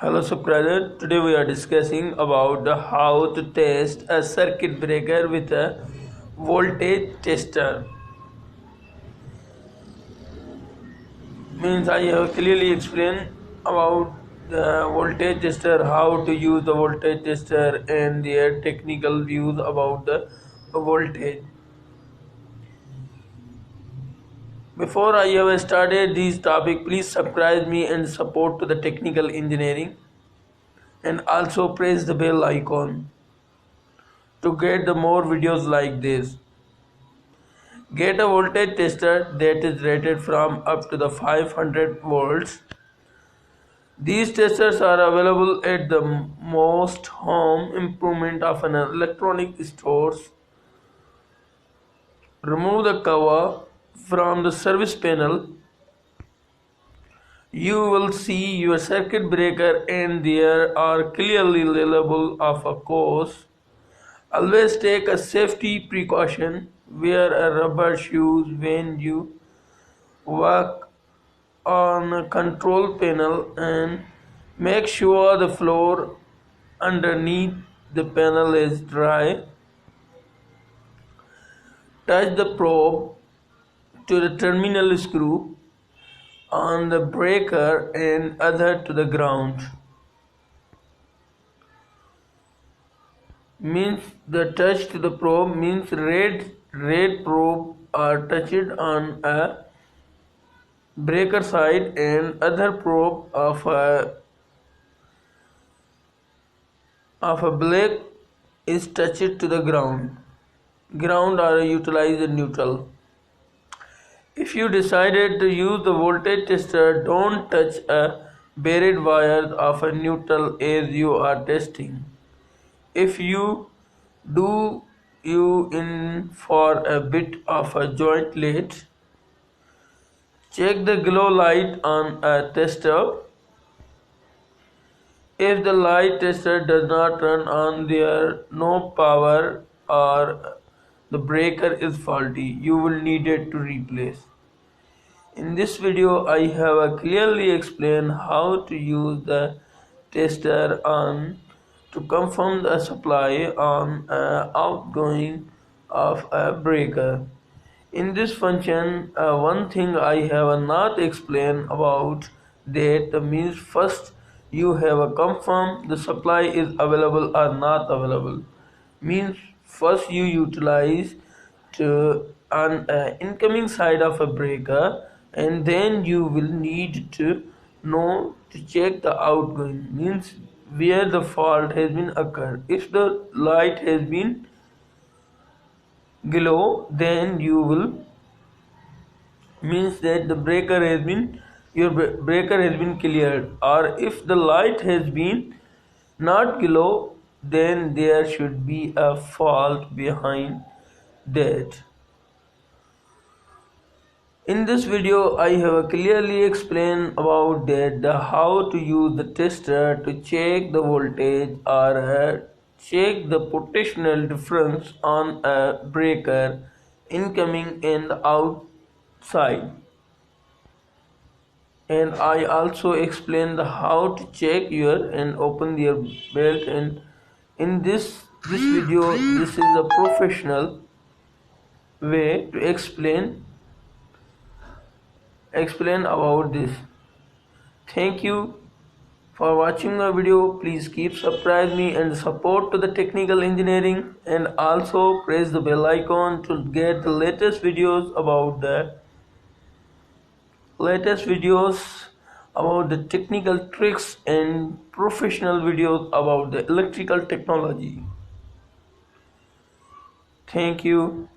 Hello subscriber, today we are discussing about how to test a circuit breaker with a voltage tester. Means I have clearly explained about the voltage tester, how to use the voltage tester and their technical views about the voltage. Before I have started this topic, please subscribe me and support to the technical engineering and also press the bell icon to get the more videos like this. Get a voltage tester that is rated from up to the 500 volts. These testers are available at the most home improvement of an electronic stores. Remove the cover from the service panel. You will see your circuit breaker and there are clearly label of a course. Always take a safety precaution. Wear a rubber shoes when you work on a control panel and make sure the floor underneath the panel is dry. Touch the probe to the terminal screw on the breaker and other to the ground. Means the touch to the probe means red probe are touched on a breaker side and other probe of a black is touched to the ground. Ground are utilized in neutral. If you decided to use the voltage tester, don't touch a buried wire of a neutral as you are testing. If you do, you in for a bit of a joint light. Check the glow light on a tester. If the light tester does not turn on, there no power or the breaker is faulty. You will need it to replace. In this video, I have clearly explained how to use the tester on to confirm the supply on outgoing of a breaker. In this function, one thing I have not explained about that means first you have confirm the supply is available or not available. Means first you utilize to an incoming side of a breaker and then you will need to know to check the outgoing means where the fault has been occurred. If the light has been glow, then you will means that the breaker has been your breaker has been cleared, or if the light has been not glow, then there should be a fault behind that. In this video, I have clearly explained about that how to use the tester to check the voltage or check the potential difference on a breaker incoming and outside. And I also explained how to check your and open your belt. And in this video, this is a professional way to explain about this. Thank you for watching my video. Please keep subscribe me and support to the technical engineering and also press the bell icon to get the latest videos about the technical tricks and professional videos about the electrical technology. Thank you.